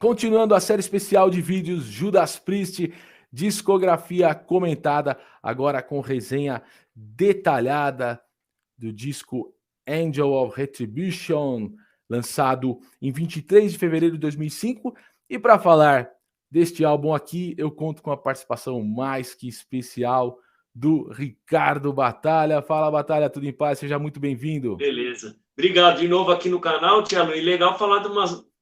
Continuando a série especial de vídeos Judas Priest, discografia comentada, agora com resenha detalhada do disco Angel of Retribution, lançado em 23 de fevereiro de 2005. E para falar deste álbum aqui, eu conto com a participação mais que especial do Ricardo Batalha. Fala, Batalha, tudo em paz? Seja muito bem-vindo. Beleza. Obrigado de novo aqui no canal, Tiago. E legal falar de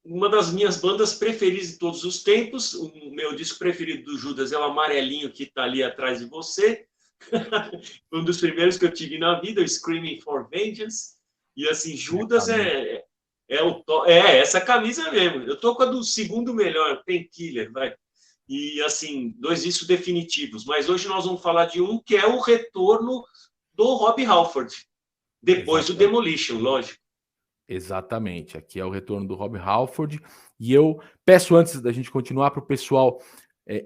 uma das minhas bandas preferidas de todos os tempos. O meu disco preferido do Judas é o amarelinho que está ali atrás de você. Um dos primeiros que eu tive na vida, o Screaming for Vengeance. E assim, Judas é essa camisa mesmo. Eu tô com a do segundo melhor, Painkiller, vai. E assim, dois discos definitivos. Mas hoje nós vamos falar de um que é o retorno do Rob Halford. Depois do Demolition, lógico. Exatamente, aqui é o retorno do Rob Halford. E eu peço, antes da gente continuar, para o pessoal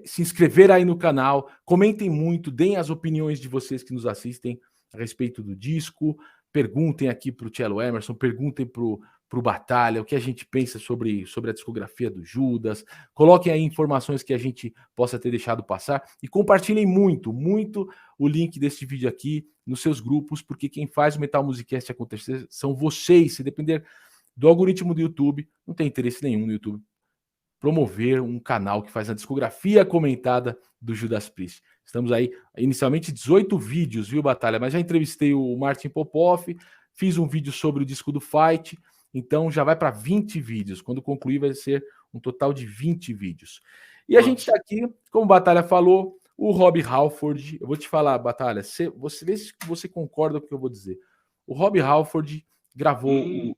se inscrever aí no canal, comentem muito, deem as opiniões de vocês que nos assistem a respeito do disco, perguntem aqui para o Cello Emerson, perguntem para o Batalha o que a gente pensa sobre a discografia do Judas, coloquem aí informações que a gente possa ter deixado passar e compartilhem muito o link deste vídeo aqui nos seus grupos, porque quem faz o Metal Musicast acontecer são vocês. Se depender do algoritmo do YouTube, não tem interesse nenhum no YouTube promover um canal que faz a discografia comentada do Judas Priest. Estamos aí, inicialmente 18 vídeos, viu, Batalha? Mas já entrevistei o Martin Popoff, fiz um vídeo sobre o disco do Fight, então já vai para 20 vídeos. Quando concluir vai ser um total de 20 vídeos. E a gente está aqui, como o Batalha falou, o Rob Halford. Eu vou te falar, Batalha, você vê se você concorda com o que eu vou dizer. O Rob Halford gravou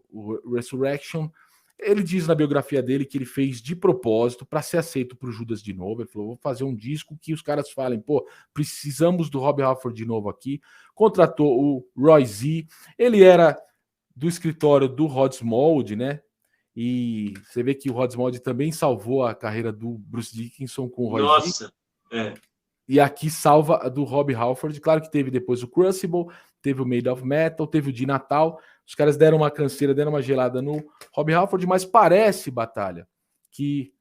o Resurrection. Ele diz na biografia dele que ele fez de propósito para ser aceito para o Judas de novo. Ele falou, vou fazer um disco que os caras falem, pô, precisamos do Rob Halford de novo aqui. Contratou o Roy Z. Ele era do escritório do Rod Smallwood, né? E você vê que o Rod Smallwood também salvou a carreira do Bruce Dickinson com o Roy Z. Nossa, E aqui salva a do Rob Halford. Claro que teve depois o Crucible, teve o Made of Metal, teve o de Natal. Os caras deram uma canseira, deram uma gelada no Rob Halford, mas parece, Batalha, que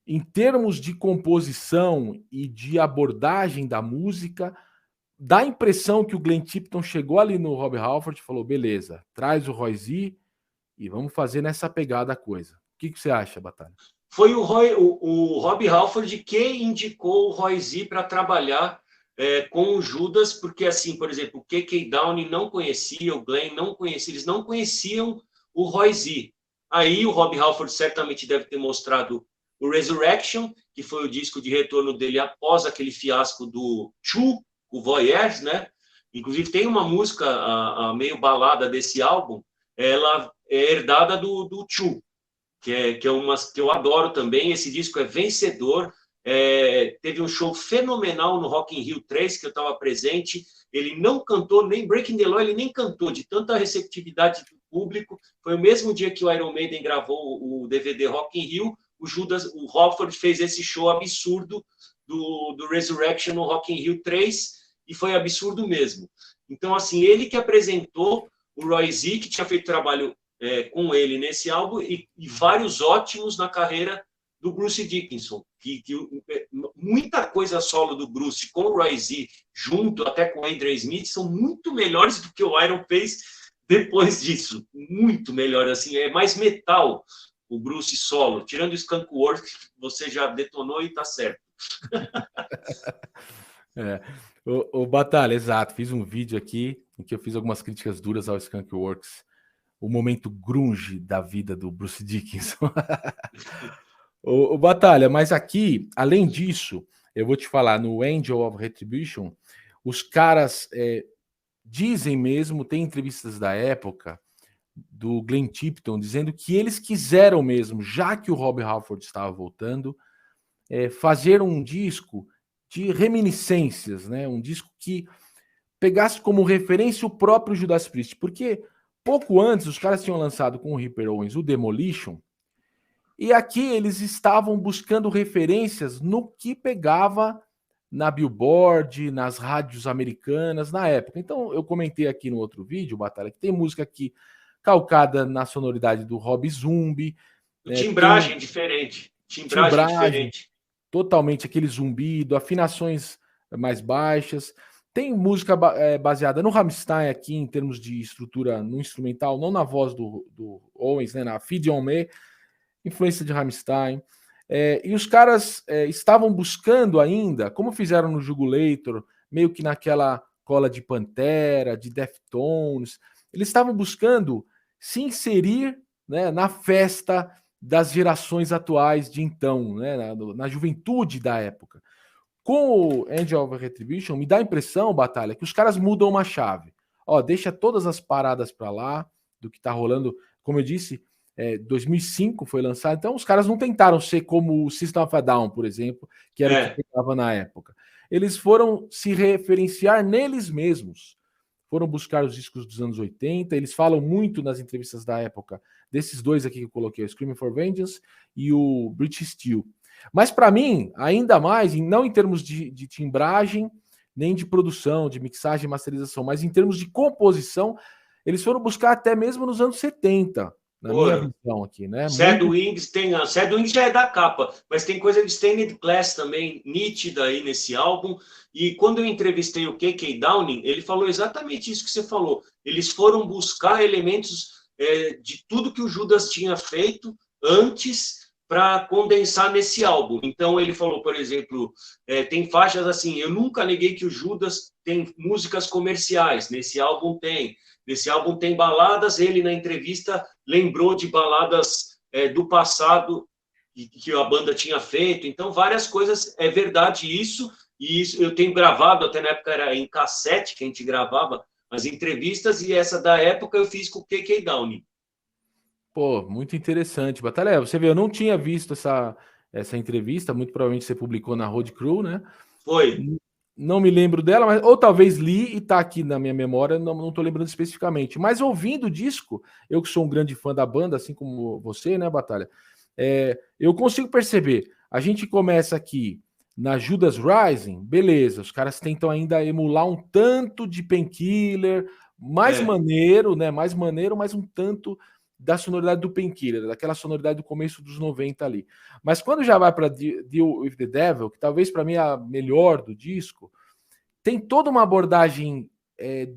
em termos de composição e de abordagem da música, dá a impressão que o Glenn Tipton chegou ali no Rob Halford e falou, beleza, traz o Roy Z e vamos fazer nessa pegada a coisa. O que você acha, Batalha? Foi o Rob Halford que indicou o Roy Z para trabalhar com o Judas, porque, assim, por exemplo, o K.K. Downey não conhecia, o Glenn não conhecia, eles não conheciam o Roy Z. Aí o Rob Halford certamente deve ter mostrado o Resurrection, que foi o disco de retorno dele após aquele fiasco do Chu, o Voyeurs, né? Inclusive tem uma música, a meio balada desse álbum, ela é herdada do Chu, que é uma que eu adoro também. Esse disco é vencedor. Teve um show fenomenal no Rock in Rio 3, que eu estava presente. Ele não cantou, nem Breaking the Law, ele nem cantou, de tanta receptividade do público. Foi o mesmo dia que o Iron Maiden gravou o DVD Rock in Rio, o Halford fez esse show absurdo do Resurrection no Rock in Rio 3, e foi absurdo mesmo. Então, assim, ele que apresentou o Roy Z, que tinha feito trabalho com ele nesse álbum, e vários ótimos na carreira do Bruce Dickinson, que muita coisa solo do Bruce com o Roy Z, junto até com o Adrian Smith, são muito melhores do que o Iron fez depois disso. Muito melhor, assim, é mais metal o Bruce solo, tirando o Skunk Works, que você já detonou e tá certo. O Batalha, exato, fiz um vídeo aqui em que eu fiz algumas críticas duras ao Skunk Works, o momento grunge da vida do Bruce Dickinson. o Batalha, mas aqui, além disso, eu vou te falar, no Angel of Retribution, os caras dizem mesmo, tem entrevistas da época, do Glenn Tipton, dizendo que eles quiseram mesmo, já que o Rob Halford estava voltando, fazer um disco de reminiscências, né? Um disco que pegasse como referência o próprio Judas Priest, porque pouco antes, os caras tinham lançado com o Ripper Owens o Demolition, e aqui eles estavam buscando referências no que pegava na Billboard, nas rádios americanas na época. Então, eu comentei aqui no outro vídeo, Batalha, que tem música aqui calcada na sonoridade do Rob Zombie, Timbragem diferente. Timbragem diferente. Totalmente aquele zumbido, afinações mais baixas. Tem música baseada no Rammstein aqui, em termos de estrutura no instrumental, não na voz do Owens, né, na Feed on Me, influência de Rammstein. E os caras estavam buscando ainda, como fizeram no Jugulator, meio que naquela cola de Pantera, de Deftones, eles estavam buscando se inserir, né, na festa das gerações atuais de então, né, na juventude da época. Com o Angel of Retribution, me dá a impressão, Batalha, que os caras mudam uma chave. Ó, deixa todas as paradas para lá, do que tá rolando. Como eu disse, 2005 foi lançado, então os caras não tentaram ser como o System of a Down, por exemplo, que era o que pegava na época. Eles foram se referenciar neles mesmos. Foram buscar os discos dos anos 80, eles falam muito nas entrevistas da época, desses dois aqui que eu coloquei, o Screaming for Vengeance e o British Steel. Mas para mim, ainda mais, não em termos de timbragem, nem de produção, de mixagem e masterização, mas em termos de composição, eles foram buscar até mesmo nos anos 70, na minha visão aqui, né? Sad Wings Sad Wings já é da capa, mas tem coisa de Stained Glass também, nítida aí nesse álbum. E quando eu entrevistei o K.K. Downing, ele falou exatamente isso que você falou. Eles foram buscar elementos de tudo que o Judas tinha feito antes para condensar nesse álbum. Então ele falou, por exemplo, tem faixas assim, eu nunca neguei que o Judas tem músicas comerciais, nesse álbum tem. Nesse álbum tem baladas, ele na entrevista lembrou de baladas do passado que a banda tinha feito, então várias coisas, é verdade isso, e isso eu tenho gravado, até na época era em cassete que a gente gravava as entrevistas, e essa da época eu fiz com o K.K. Downing. Pô, muito interessante. Batalha, você vê, eu não tinha visto essa entrevista, muito provavelmente você publicou na Road Crew, né? Foi. Não me lembro dela, mas ou talvez li e tá aqui na minha memória, não tô lembrando especificamente. Mas ouvindo o disco, eu que sou um grande fã da banda, assim como você, né, Batalha? Eu consigo perceber. A gente começa aqui na Judas Rising, beleza, os caras tentam ainda emular um tanto de Painkiller, mais maneiro, né? Mais maneiro, mas um tanto da sonoridade do Painkiller, daquela sonoridade do começo dos 90 ali. Mas quando já vai para Deal with the Devil, que talvez para mim é a melhor do disco, tem toda uma abordagem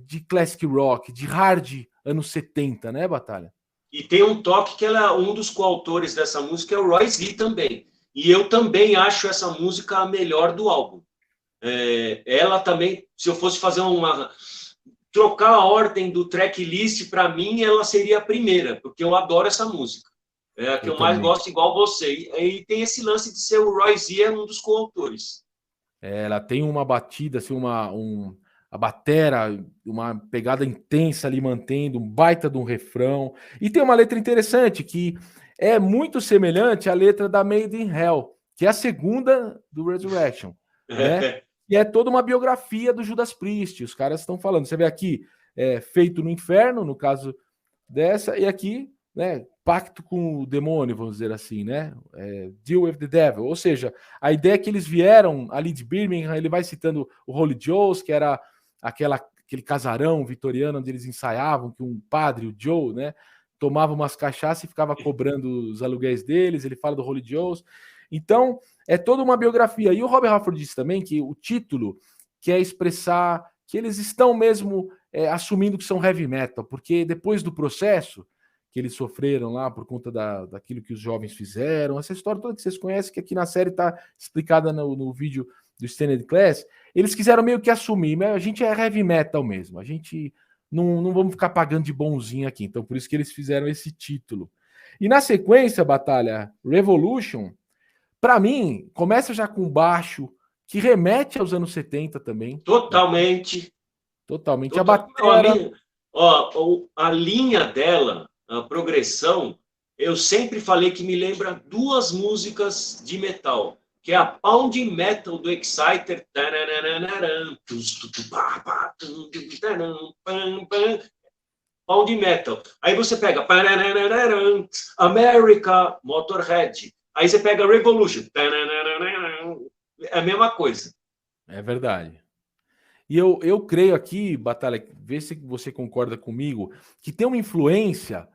de classic rock, de hard anos 70, né, Batalha? E tem um toque que um dos coautores dessa música é o Roy Z também. E eu também acho essa música a melhor do álbum. Ela também, se eu fosse fazer trocar a ordem do tracklist, para mim, ela seria a primeira, porque eu adoro essa música. É a que eu mais gosto, igual você. E tem esse lance de ser o Roy Z, um dos coautores. Ela tem uma batida, assim, a batera, uma pegada intensa ali, mantendo um baita de um refrão. E tem uma letra interessante, que é muito semelhante à letra da Made in Hell, que é a segunda do Resurrection, né? E é toda uma biografia do Judas Priest. Os caras estão falando. Você vê aqui, feito no inferno, no caso dessa, e aqui, né, pacto com o demônio, vamos dizer assim, né? Deal with the devil. Ou seja, a ideia é que eles vieram ali de Birmingham, ele vai citando o Holy Joe's, que era aquele casarão vitoriano onde eles ensaiavam, que um padre, o Joe, né, tomava umas cachaças e ficava cobrando os aluguéis deles. Ele fala do Holy Joe's. Então, é toda uma biografia. E o Rob Halford disse também que o título quer expressar que eles estão mesmo assumindo que são heavy metal, porque depois do processo que eles sofreram lá por conta daquilo que os jovens fizeram, essa história toda que vocês conhecem, que aqui na série está explicada no vídeo do Stained Glass, eles quiseram meio que assumir, mas a gente é heavy metal mesmo, a gente não vamos ficar pagando de bonzinho aqui, então por isso que eles fizeram esse título. E na sequência, Batalha, Revolution, para mim, começa já com baixo, que remete aos anos 70 também. Totalmente. Totalmente. A bateria... A linha dela, a progressão, eu sempre falei que me lembra duas músicas de metal, que é a Pound Metal do Exciter. Pound Metal. Aí você pega America, Motorhead. Aí você pega Revolution. É a mesma coisa. É verdade. E eu creio aqui, Batalha, vê se você concorda comigo, que tem uma influência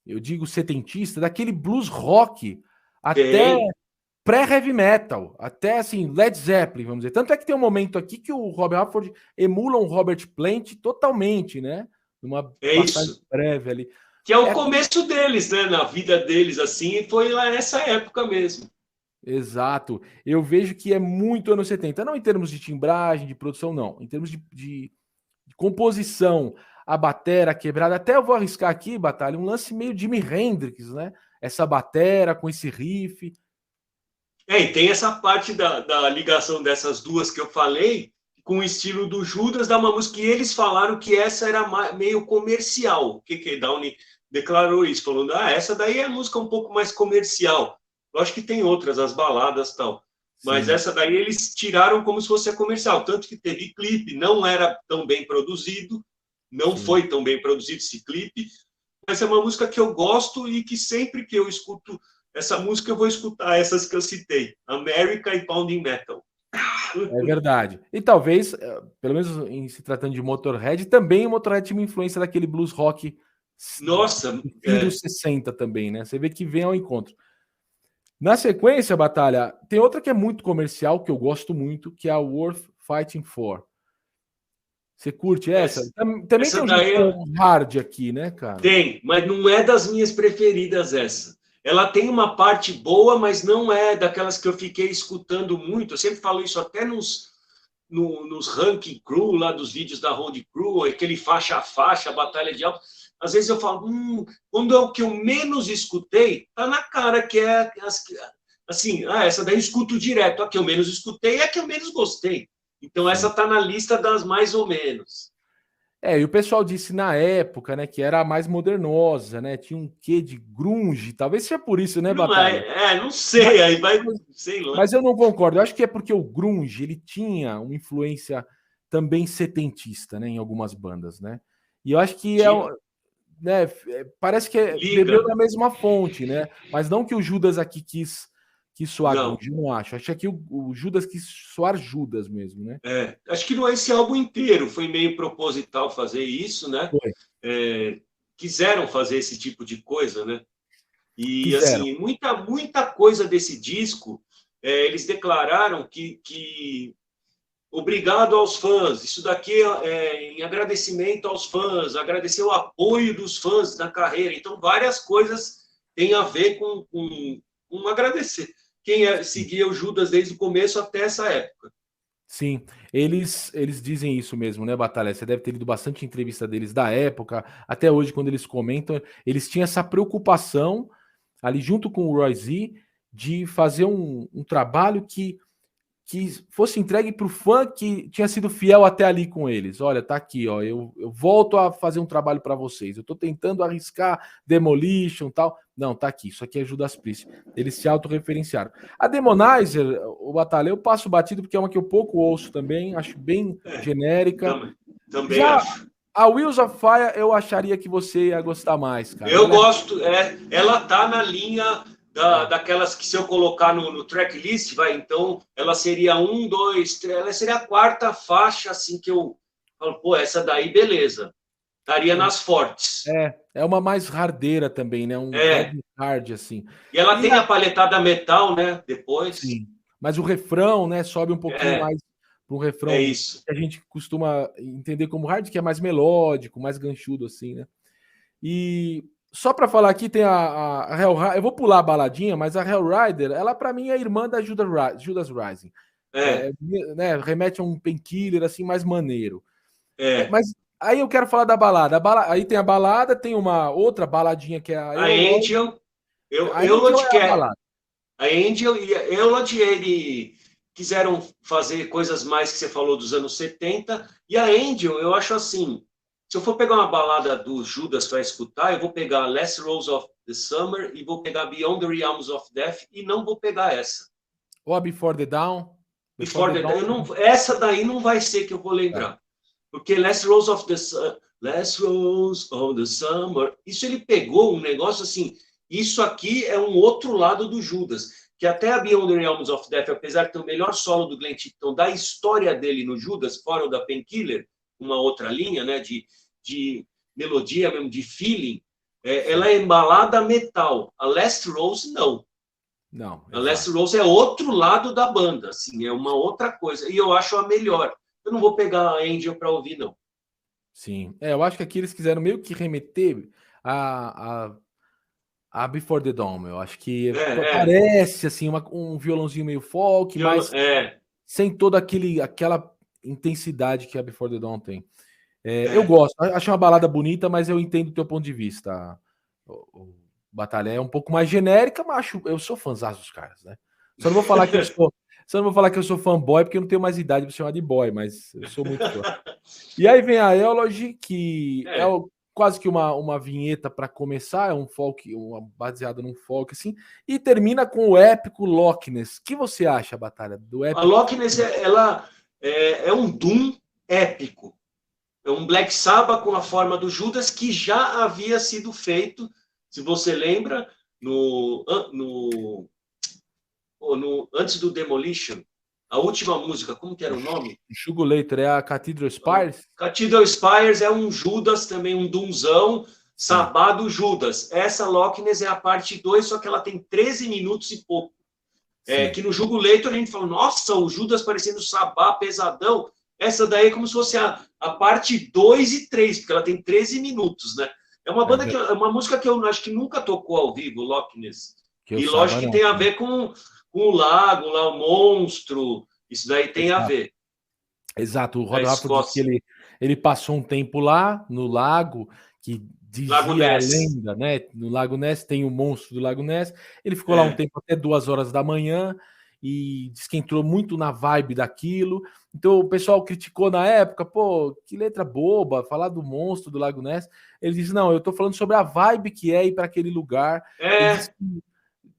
eu digo setentista, daquele blues rock até Tem. pré-heavy metal, até assim, Led Zeppelin, vamos dizer. Tanto é que tem um momento aqui que o Rob Halford emula um Robert Plant totalmente, né? Numa É passagem isso. breve ali. Que é o É, começo deles, né? Na vida deles, assim, e foi lá nessa época mesmo. exato. Eu vejo que é muito anos 70, não em termos de timbragem, de produção, não. Em termos de composição, a batera quebrada. Até eu vou arriscar aqui, Batalha, um lance meio Jimi Hendrix, né? Essa batera com esse riff. E tem essa parte da ligação dessas duas que eu falei, com o estilo do Judas, dá uma música que eles falaram que essa era meio comercial. O que Downey declarou isso, falando, essa daí é música um pouco mais comercial. Eu acho que tem outras, as baladas e tal. Mas Sim, essa daí eles tiraram como se fosse a comercial. Tanto que teve clipe, não era tão bem produzido, não sim. foi tão bem produzido esse clipe, mas é uma música que eu gosto e que sempre que eu escuto essa música eu vou escutar essas que eu citei, America e Pounding Metal. É verdade. E talvez, pelo menos em se tratando de Motorhead, também o Motorhead tinha uma influência daquele blues rock Nossa, do fim dos 60 também, né? Você vê que vem ao encontro. Na sequência, Batalha, tem outra que é muito comercial, que eu gosto muito, que é a Worth Fighting For. Você curte essa? Também tem essa um daí jeito hard aqui, né, cara? tem, mas não é das minhas preferidas essa. Ela tem uma parte boa, mas não é daquelas que eu fiquei escutando muito. Eu sempre falo isso até nos ranking crew, lá dos vídeos da Road Crew, aquele faixa a faixa, batalha de alto. Às vezes eu falo, quando é o que eu menos escutei, tá na cara que é assim, essa daí eu escuto direto. A que eu menos escutei é a que eu menos gostei. Então essa Sim. tá na lista das mais ou menos. E o pessoal disse na época, né, que era a mais modernosa, né? Tinha um quê de grunge, talvez seja por isso, né, Não Batalha? não Mas, sei, aí vai, sei lá. mas eu não concordo. Eu acho que é porque o grunge ele tinha uma influência também setentista, né, em algumas bandas, né? E eu acho que Tinha, né, parece que bebeu liga, da mesma fonte, né? Mas não que o Judas aqui quis soar não. grunge, não acho. Acho que o Judas quis soar Judas mesmo, né? Acho que não é esse álbum inteiro, foi meio proposital fazer isso, né? Foi. Quiseram fazer esse tipo de coisa, né? E, Quiseram. assim, muita coisa desse disco, eles declararam que obrigado aos fãs, isso daqui é em agradecimento aos fãs, agradecer o apoio dos fãs na carreira. Então, várias coisas têm a ver com agradecer. Quem seguia o Judas desde o começo até essa época. Sim, eles dizem isso mesmo, né, Batalha? Você deve ter lido bastante entrevista deles da época, até hoje, quando eles comentam, eles tinham essa preocupação ali junto com o Roy Z de fazer um trabalho que fosse entregue para o fã que tinha sido fiel até ali com eles. Olha, tá aqui, ó, eu volto a fazer um trabalho para vocês. Eu estou tentando arriscar Demolition, tal. Não, tá aqui. Isso aqui é Judas Priest. Eles se autorreferenciaram. A Demonizer, o Batalha, eu passo batido porque é uma que eu pouco ouço também, acho bem genérica. Também Já acho. a Wheels of Fire eu acharia que você ia gostar mais, cara. Eu gosto, ela tá na linha é, daquelas que se eu colocar no tracklist, então ela seria 1, 2, 3, ela seria a quarta faixa, assim, que eu falo, pô, essa daí, beleza, estaria nas fortes. é uma mais hardeira também, né? Um É, heavy hard, assim. e ela E tem a palhetada metal, né, depois. sim, mas o refrão, né, sobe um pouquinho É, mais para um é refrão isso. que a gente costuma entender como hard, que é mais melódico, mais ganchudo assim, né? E só para falar aqui tem a Hell, eu vou pular a baladinha, mas a Hell Rider, ela para mim é a irmã da Judas Rising. É, Né, remete a um painkiller assim mais maneiro. é. Mas aí eu quero falar da balada. Aí tem a balada, tem uma outra baladinha que é a A Eulod. Angel, A Angel Eulod é a balada. A Angel e a Eulod, ele quiseram fazer coisas mais que você falou dos anos 70. E a Angel, eu acho assim, se eu for pegar uma balada do Judas para escutar, eu vou pegar Last Rose of the Summer e vou pegar Beyond the Realms of Death e não vou pegar essa. Ou a Before the Dawn. Before Before the the, Dawn. essa daí não vai ser que eu vou Tá. lembrar. Porque Last Rose of the Summer, isso ele pegou um negócio assim, isso aqui é um outro lado do Judas, que até a Beyond the Realms of Death, apesar de ter o melhor solo do Glenn Tipton da história dele no Judas, fora o da Painkiller, uma outra linha, né, de melodia mesmo, de feeling, ela é embalada a metal. A Last Rose, não. Não. A Last Rose é outro lado da banda, assim, é uma outra coisa. E eu acho a melhor. Eu não vou pegar a Angel para ouvir, não. Sim. Eu acho que aqui eles quiseram meio que remeter a Before the Dawn. Eu acho que parece assim um violãozinho meio folk, mas sem toda aquela intensidade que a Before the Dawn tem. Eu gosto, acho uma balada bonita, mas eu entendo o teu ponto de vista. O Batalha é um pouco mais genérica, mas eu sou fãzão dos caras, né? Só não vou falar que eu sou fanboy, porque eu não tenho mais idade para chamar de boy, mas eu sou muito fã. E aí vem a Eulogy, que quase que uma vinheta para começar, é um folk, baseado num folk, assim, e termina com o épico Loch Ness. O que você acha, Batalha, do épico? A Loch Ness, ela é um doom épico. É um Black Sabbath com a forma do Judas, que já havia sido feito, se você lembra, antes do Demolition, a última música, como que era o nome? Jugulator, é a Cathedral Spires? Cathedral Spires é um Judas também, um doomzão, Sabá do Judas. Essa Loch Ness é a parte 2, só que ela tem 13 minutos e pouco. Que no Jugulator a gente fala, nossa, o Judas parecendo Sabá, pesadão. Essa daí é como se fosse a parte 2 e 3, porque ela tem 13 minutos, né? É uma banda uma música que eu acho que nunca tocou ao vivo, Loch Ness. E lógico que tem a ver com o lago, lá, o monstro. Isso daí tem a ver. Exato. O Rob Halford disse que ele passou um tempo lá no lago, que dizia a lenda, né? No Lago Ness tem o monstro do Lago Ness. Ele ficou lá um tempo, até 2 horas da manhã, e diz que entrou muito na vibe daquilo. Então o pessoal criticou na época, pô, que letra boba, falar do monstro do Lago Ness. Ele disse, não, eu tô falando sobre a vibe que é ir para aquele lugar. Ele disse que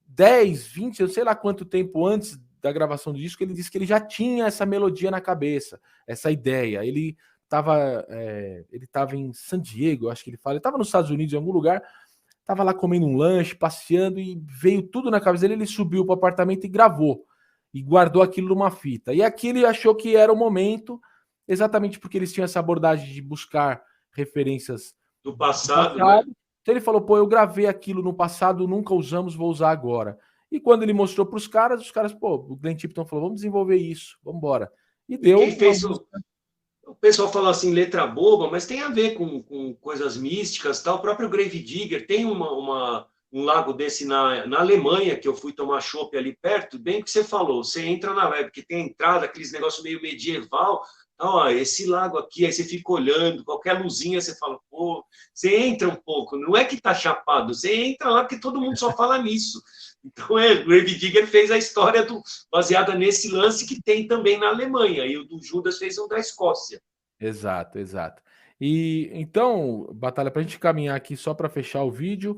10, 20, eu sei lá quanto tempo antes da gravação do disco, ele disse que ele já tinha essa melodia na cabeça, essa ideia. Ele estava em San Diego, acho que ele fala, ele estava nos Estados Unidos, em algum lugar, estava lá comendo um lanche, passeando, e veio tudo na cabeça dele, ele subiu para o apartamento e gravou, e guardou aquilo numa fita. E aqui ele achou que era o momento, exatamente porque eles tinham essa abordagem de buscar referências do passado. Né? Então ele falou, pô, eu gravei aquilo no passado, nunca usamos, vou usar agora. E quando ele mostrou para os caras, pô, o Glenn Tipton falou, vamos desenvolver isso, vamos embora. E deu. Quem fez o pessoal fala assim, letra boba, mas tem a ver com coisas místicas, tal. O próprio Grave Digger tem um lago desse na Alemanha, que eu fui tomar chopp ali perto, bem que você falou, você entra na web, porque tem a entrada, aqueles negócios meio medieval, ó, esse lago aqui, aí você fica olhando, qualquer luzinha você fala, pô, você entra um pouco, não é que tá chapado, você entra lá porque todo mundo só fala nisso. Então, o Grave Digger fez a história baseada nesse lance que tem também na Alemanha, e o do Judas fez um da Escócia. Exato. E então, Batalha, para a gente caminhar aqui só para fechar o vídeo,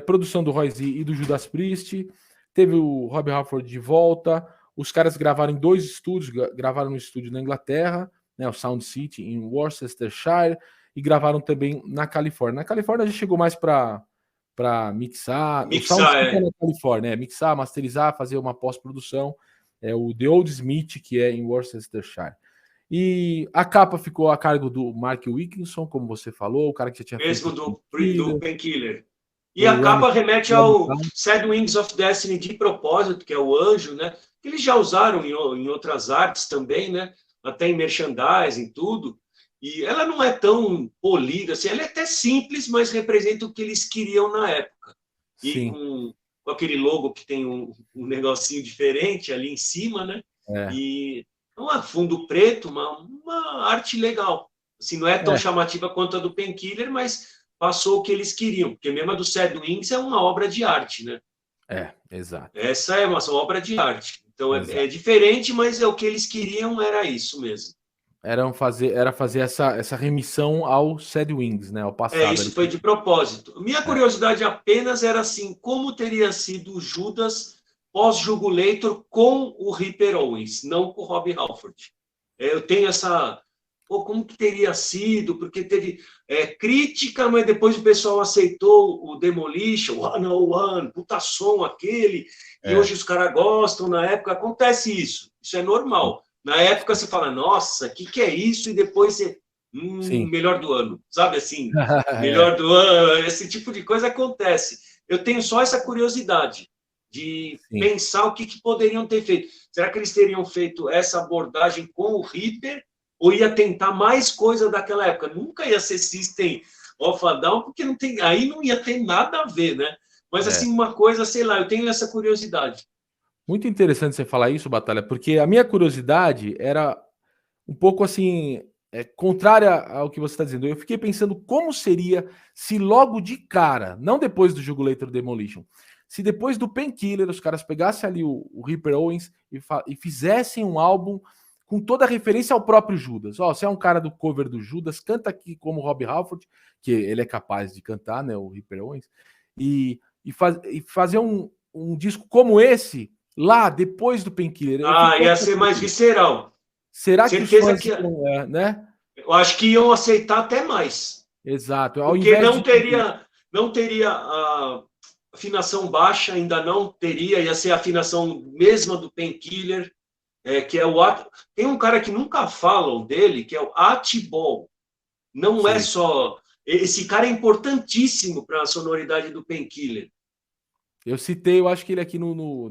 produção do Roy Z e do Judas Priest, teve o Rob Halford de volta, os caras gravaram em 2 estúdios, gravaram no estúdio na Inglaterra, né, o Sound City, em Worcestershire, e gravaram também na Califórnia. Na Califórnia já chegou mais para mixar o Sound City na Califórnia, mixar, masterizar, fazer uma pós-produção, o The Old Smith, que é em Worcestershire. E a capa ficou a cargo do Mark Wilkinson, como você falou, o cara que já tinha feito do Painkiller. E a capa remete ao Sad Wings of Destiny de propósito, que é o anjo, né? Que eles já usaram em outras artes também, né? Até em merchandising, tudo. E ela não é tão polida, assim, ela é até simples, mas representa o que eles queriam na época. E com aquele logo que tem um negocinho diferente ali em cima, né? E um fundo preto, uma arte legal. Assim, não é tão chamativa quanto a do Painkiller, mas passou o que eles queriam, porque mesmo a do Sad Wings é uma obra de arte, né? Exato. Essa é uma obra de arte. Então é diferente, mas o que eles queriam era isso mesmo. Era fazer essa remissão ao Sad Wings, né? Ao passado. Isso foi de propósito. Minha curiosidade apenas era assim, como teria sido o Judas pós-Jugulator com o Ripper Owens, não com o Rob Halford. Eu tenho essa... Pô, como que teria sido? Porque teve crítica, mas depois o pessoal aceitou o Demolition, 101, puta som aquele, e hoje os caras gostam, na época acontece isso. Isso é normal. Na época você fala, nossa, o que é isso? E depois você Sim. Melhor do ano, sabe assim? Melhor do ano, esse tipo de coisa acontece. Eu tenho só essa curiosidade de Sim. pensar o que poderiam ter feito. Será que eles teriam feito essa abordagem com o Reaper ou ia tentar mais coisa daquela época? Nunca ia ser System of a Down, porque não tem, aí não ia ter nada a ver, né? Mas É. assim, uma coisa, sei lá, eu tenho essa curiosidade. Muito interessante você falar isso, Batalha, porque a minha curiosidade era um pouco assim, contrária ao que você está dizendo. Eu fiquei pensando como seria se logo de cara, não depois do Jugulator Demolition, se depois do Painkiller os caras pegassem ali o Reaper Owens e fizessem um álbum com toda a referência ao próprio Judas. Ó, você é um cara do cover do Judas, canta aqui como Rob Halford, que ele é capaz de cantar, né, o Reaper Owens, e fazer um disco como esse lá depois do Painkiller. Eu fico Ia ser mais visceral. Será que os Certeza fãs que iam, né? eu acho que iam aceitar até mais. Exato. Ao Porque invés de. não teria a afinação baixa, ainda não teria, ia ser a afinação mesma do Painkiller, que é o tem um cara que nunca falam dele, que é o Atibol. Não é Sei. só esse cara é importantíssimo para a sonoridade do Painkiller. Eu citei, eu acho que ele aqui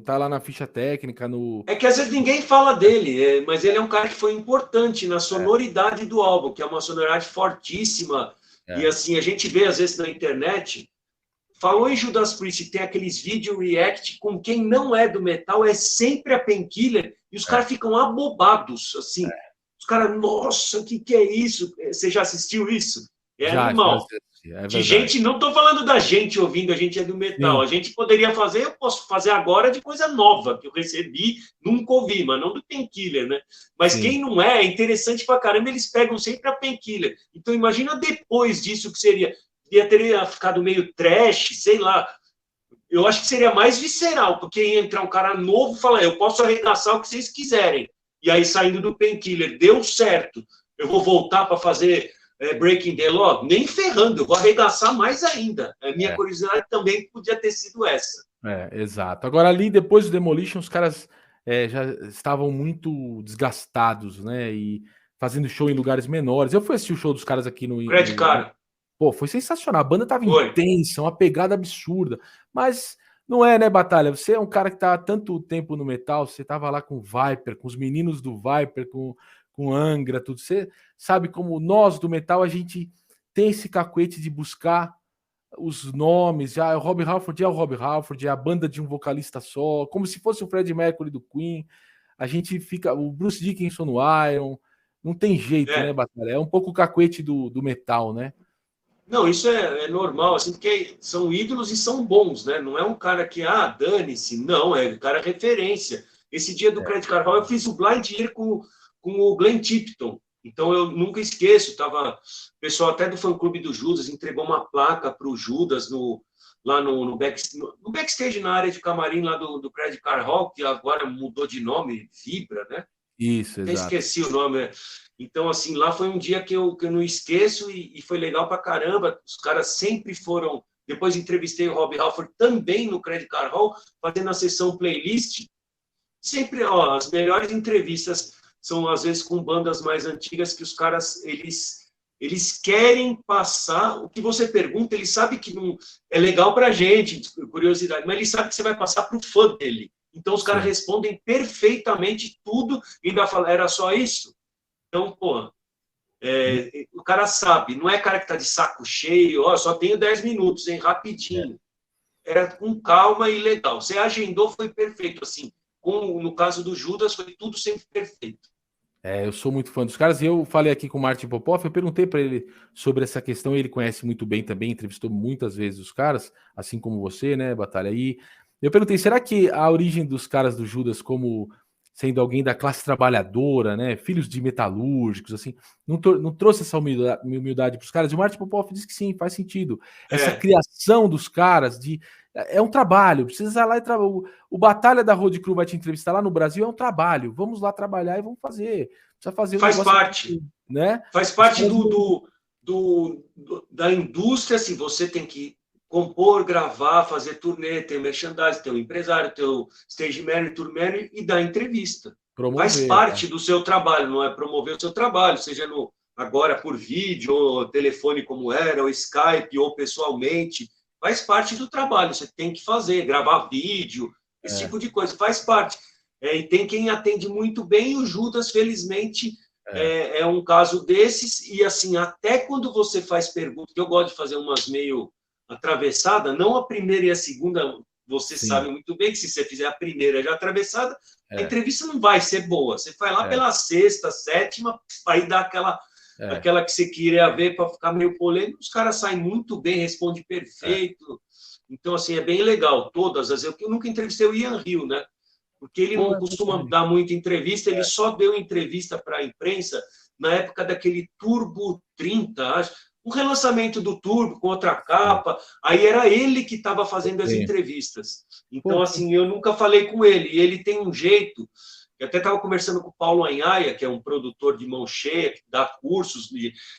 tá lá na ficha técnica, É que às vezes ninguém fala dele, mas ele é um cara que foi importante na É, sonoridade do álbum, que é uma sonoridade fortíssima. E é, assim, a gente vê às vezes na internet. Falou em Judas Priest, tem aqueles vídeo react com quem não é do metal, é sempre a Painkiller, e os caras é, ficam abobados, assim. Os caras, nossa, o que é isso? Você já assistiu isso? É já animal. assisti, é De verdade. gente, não estou falando da gente ouvindo, a gente é do metal. A Sim, gente poderia fazer, eu posso fazer agora de coisa nova, que eu recebi, nunca ouvi, mas não do Painkiller, né? Mas quem sim. não é interessante pra caramba, eles pegam sempre a Painkiller. Então imagina depois disso que seria. Teria ficado meio trash, sei lá. Eu acho que seria mais visceral, porque ia entrar um cara novo e falar, eu posso arregaçar o que vocês quiserem. E aí, saindo do Painkiller, deu certo. Eu vou voltar para fazer Breaking the Law? Nem ferrando, eu vou arregaçar mais ainda. A minha É, curiosidade também podia ter sido essa. exato. Agora, ali depois do Demolition, os caras já estavam muito desgastados, né? E fazendo show em lugares menores. Eu fui assistir o show dos caras aqui Credit Card, Pô, foi sensacional. A banda tava foi. intensa, uma pegada absurda. Mas não é, né, Batalha? Você é um cara que tá há tanto tempo no metal, você tava lá com o Viper, com os meninos do Viper, com Angra, tudo. Você sabe como nós do metal, a gente tem esse cacuete de buscar os nomes. Já o Rob Halford é o Rob Halford, é a banda de um vocalista só, como se fosse o Freddie Mercury do Queen. A gente fica. O Bruce Dickinson no Iron. Não tem jeito, né, É. Batalha? É um pouco o cacuete do metal, né? Não, isso é normal, assim, porque são ídolos e são bons, né? Não é um cara que, dane-se. Não, é um cara referência. Esse dia do Credit Card Hall, eu fiz o blind year com o Glenn Tipton. Então, eu nunca esqueço. Tava, o pessoal até do fã-clube do Judas entregou uma placa para o Judas lá no backstage, na área de camarim lá do Credit Card Hall, que agora mudou de nome, Vibra, né? Isso, Até exato. esqueci o nome. Então, assim, lá foi um dia que eu não esqueço e foi legal pra caramba. Os caras sempre foram. Depois entrevistei o Rob Halford também no Credit Card Hall, fazendo a sessão playlist. Sempre, ó, as melhores entrevistas são, às vezes, com bandas mais antigas que os caras, eles querem passar o que você pergunta, ele sabe que não é legal pra gente, curiosidade, mas ele sabe que você vai passar pro fã dele. Então, os caras Sim. respondem perfeitamente tudo e ainda falam, era só isso? Então, pô, o cara sabe, não é cara que tá de saco cheio, ó, só tenho 10 minutos, hein, rapidinho. Era com calma e legal. Você agendou, foi perfeito, assim. No caso do Judas, foi tudo sempre perfeito. Eu sou muito fã dos caras e eu falei aqui com o Martin Popoff, eu perguntei para ele sobre essa questão, ele conhece muito bem também, entrevistou muitas vezes os caras, assim como você, né, Batalha? E eu perguntei, será que a origem dos caras do Judas como sendo alguém da classe trabalhadora, né, filhos de metalúrgicos, assim, não trouxe essa humildade para os caras? E o Martin Popoff disse que sim, faz sentido. Essa É, criação dos caras é um trabalho, precisa ir lá e o Batalha da Road Crew vai te entrevistar lá no Brasil, é um trabalho. Vamos lá trabalhar e vamos fazer. Precisa fazer um faz negócio, parte. né? Faz Os parte caras da indústria, assim, você tem que compor, gravar, fazer turnê, ter merchandising, ter um empresário, ter o stage manager, tour manager e dar entrevista. Faz promover. parte do seu trabalho, não é promover o seu trabalho, seja no agora por vídeo, ou telefone como era, ou Skype, ou pessoalmente, faz parte do trabalho, você tem que fazer, gravar vídeo, esse tipo de coisa, faz parte. E tem quem atende muito bem, e o Judas, felizmente, é um caso desses, e assim, até quando você faz perguntas, que eu gosto de fazer umas meio atravessada, não a primeira e a segunda, você sabe muito bem que se você fizer a primeira já atravessada, a entrevista não vai ser boa. Você vai lá pela sexta, sétima, aí dá aquela que você queria ver para ficar meio polêmico, os caras saem muito bem, respondem perfeito. Então, assim, é bem legal. Todas as... Eu nunca entrevistei o Ian Hill, né? Porque ele não costuma dar muita entrevista, ele só deu entrevista para a imprensa na época daquele Turbo 30, acho. O relançamento do Turbo com outra capa, aí era ele que estava fazendo as entrevistas. Então, assim, eu nunca falei com ele. E ele tem um jeito... Eu até estava conversando com o Paulo Anhaia, que é um produtor de mão cheia, que dá cursos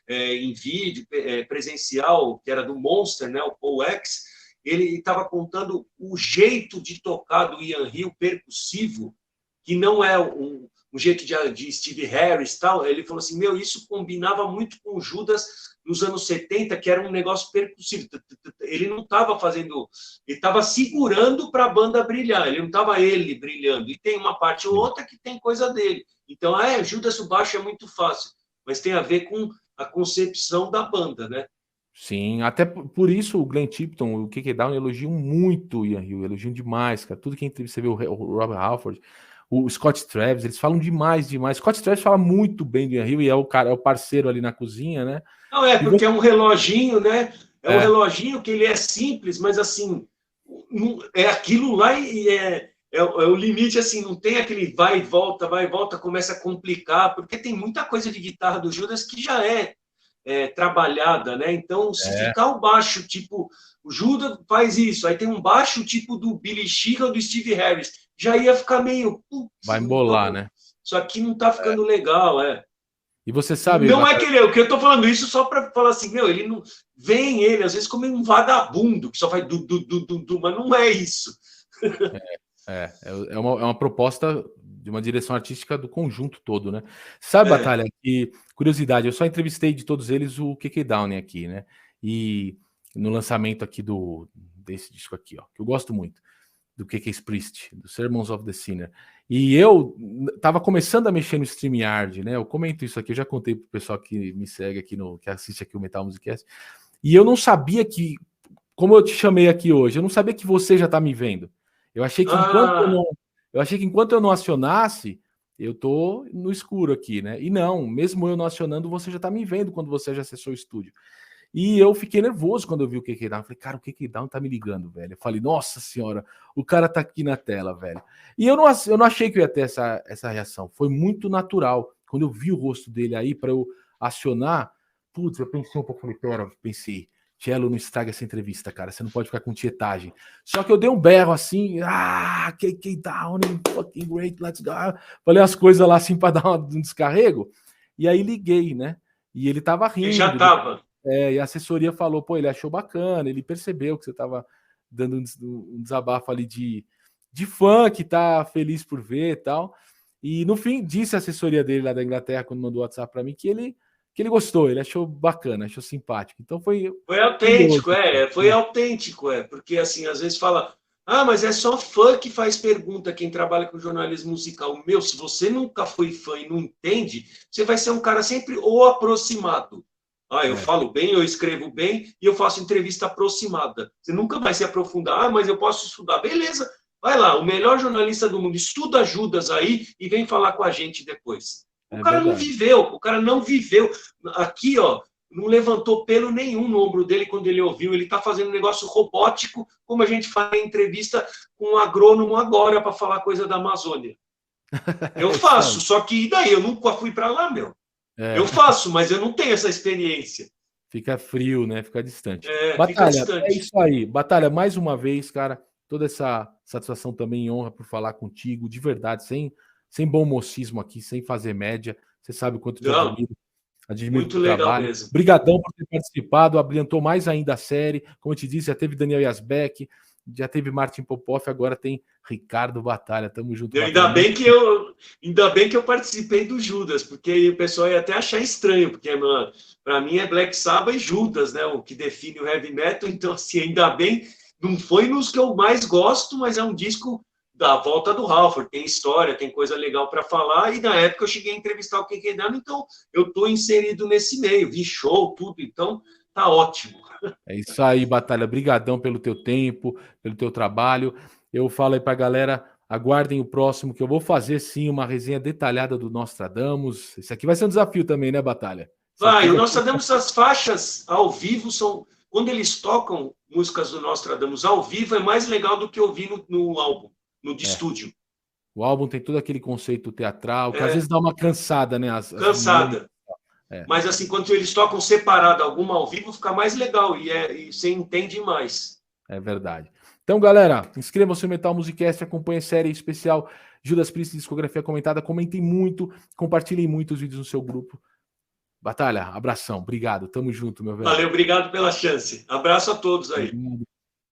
em vídeo, presencial, que era do Monster, né, o Paul X. Ele estava contando o jeito de tocar do Ian Hill percussivo, que não é um jeito de Steve Harris e tal. Ele falou assim, meu, isso combinava muito com o Judas nos anos 70, que era um negócio percussivo. Ele não estava fazendo... Ele estava segurando para a banda brilhar, ele não estava ele brilhando. E tem uma parte ou outra que tem coisa dele. Então, Judas o baixo é muito fácil, mas tem a ver com a concepção da banda, né? Sim, até por isso o Glenn Tipton, o KK Down elogiam muito o Ian Hill, elogiam demais, cara. Tudo que você vê o Rob Halford, o Scott Travis, eles falam demais. Scott Travis fala muito bem do Ian Hill e é o cara, é o parceiro ali na cozinha, né? Não, porque é um reloginho, né? É um reloginho que ele é simples, mas assim, é aquilo lá e é o limite, assim, não tem aquele vai e volta, começa a complicar, porque tem muita coisa de guitarra do Judas que já é trabalhada, né? Então, se ficar o baixo, tipo, o Judas faz isso, aí tem um baixo tipo do Billy Sheehan ou do Steve Harris, já ia ficar meio... vai embolar, né? Isso aqui não tá ficando legal, E você sabe... Não é que ele... O que eu tô falando isso só para falar assim, meu, ele não... Vem ele, às vezes, como um vagabundo, que só faz du, mas não é isso. É uma proposta de uma direção artística do conjunto todo, né? Sabe, Batalha, que curiosidade, eu só entrevistei de todos eles o KK Downing aqui, né? E no lançamento aqui desse disco aqui, ó, que eu gosto muito, do KK Priest, do Sermons of the Sinner. E eu tava começando a mexer no StreamYard, né? Eu comento isso aqui, eu já contei pro pessoal que me segue aqui, que assiste aqui o Metal Musicast, e eu não sabia que, como eu te chamei aqui hoje, eu não sabia que você já tá me vendo. Eu achei que enquanto eu não acionasse, eu tô no escuro aqui, né? E não, mesmo eu não acionando, você já tá me vendo quando você já acessou o estúdio. E eu fiquei nervoso quando eu vi o KK Down. Eu falei, cara, o KK Down tá me ligando, velho. Eu falei, nossa senhora, o cara tá aqui na tela, velho. E eu não achei que eu ia ter essa reação. Foi muito natural. Quando eu vi o rosto dele aí para eu acionar, putz, eu pensei um pouco, falei, pera, pensei, Cello, não estraga essa entrevista, cara. Você não pode ficar com tietagem. Só que eu dei um berro assim, KK Down, fucking great, let's go. Falei as coisas lá assim para dar um descarrego. E aí liguei, né? E ele tava rindo. Ele já tava. E a assessoria falou, pô, ele achou bacana, ele percebeu que você tava dando um desabafo ali de fã que tá feliz por ver e tal. E no fim, disse a assessoria dele lá da Inglaterra, quando mandou o WhatsApp para mim, que ele gostou, ele achou bacana, achou simpático. Então foi autêntico, foi autêntico, porque assim, às vezes fala, mas é só fã que faz pergunta, quem trabalha com jornalismo musical. Meu, se você nunca foi fã e não entende, você vai ser um cara sempre ou aproximado. Eu falo bem, eu escrevo bem e eu faço entrevista aproximada. Você nunca vai se aprofundar, mas eu posso estudar. Beleza, vai lá, o melhor jornalista do mundo, estuda Judas aí e vem falar com a gente depois. O cara não viveu. Aqui, ó, não levantou pelo nenhum no ombro dele quando ele ouviu. Ele está fazendo um negócio robótico, como a gente faz em entrevista com um agrônomo agora para falar coisa da Amazônia. Eu faço, só que e daí? Eu nunca fui para lá, meu. Eu faço, mas eu não tenho essa experiência. Fica frio, né? Fica distante. Batalha, fica distante. É isso aí. Batalha, mais uma vez, cara, toda essa satisfação também e honra por falar contigo, de verdade, sem bom mocismo aqui, sem fazer média. Você sabe o quanto eu admiro muito legal trabalho. mesmo. Obrigadão por ter participado, abrilhantou mais ainda a série. Como eu te disse, já teve Daniel Yazbek, Já teve Martin Popoff, agora tem Ricardo Batalha. Tamo junto, Ainda Batalha. bem que eu participei do Judas, porque o pessoal ia até achar estranho, porque para mim é Black Sabbath e Judas, né? O que define o heavy metal. Então, assim, ainda bem, não foi nos que eu mais gosto, mas é um disco da volta do Halford. Tem história, tem coisa legal para falar. E na época eu cheguei a entrevistar o KK Dano, então eu estou inserido nesse meio, vi show, tudo, então tá ótimo. É isso aí, Batalha. Brigadão pelo teu tempo, pelo teu trabalho. Eu falo aí pra galera, aguardem o próximo, que eu vou fazer sim uma resenha detalhada do Nostradamus. Esse aqui vai ser um desafio também, né, Batalha? Vai, o Nostradamus, as faixas ao vivo são. Quando eles tocam músicas do Nostradamus ao vivo, é mais legal do que ouvir no álbum, no de estúdio. O álbum tem todo aquele conceito teatral, que às vezes dá uma cansada, né? As cansada. Mas assim, quando eles tocam separado alguma ao vivo, fica mais legal e você entende mais. É verdade. Então, galera, inscrevam-se no Metal Musicast, acompanhem a série especial Judas Priest Discografia Comentada, comentem muito, compartilhem muito os vídeos no seu grupo. Batalha, abração, obrigado, tamo junto, meu velho. Valeu, obrigado pela chance. Abraço a todos aí. Obrigado.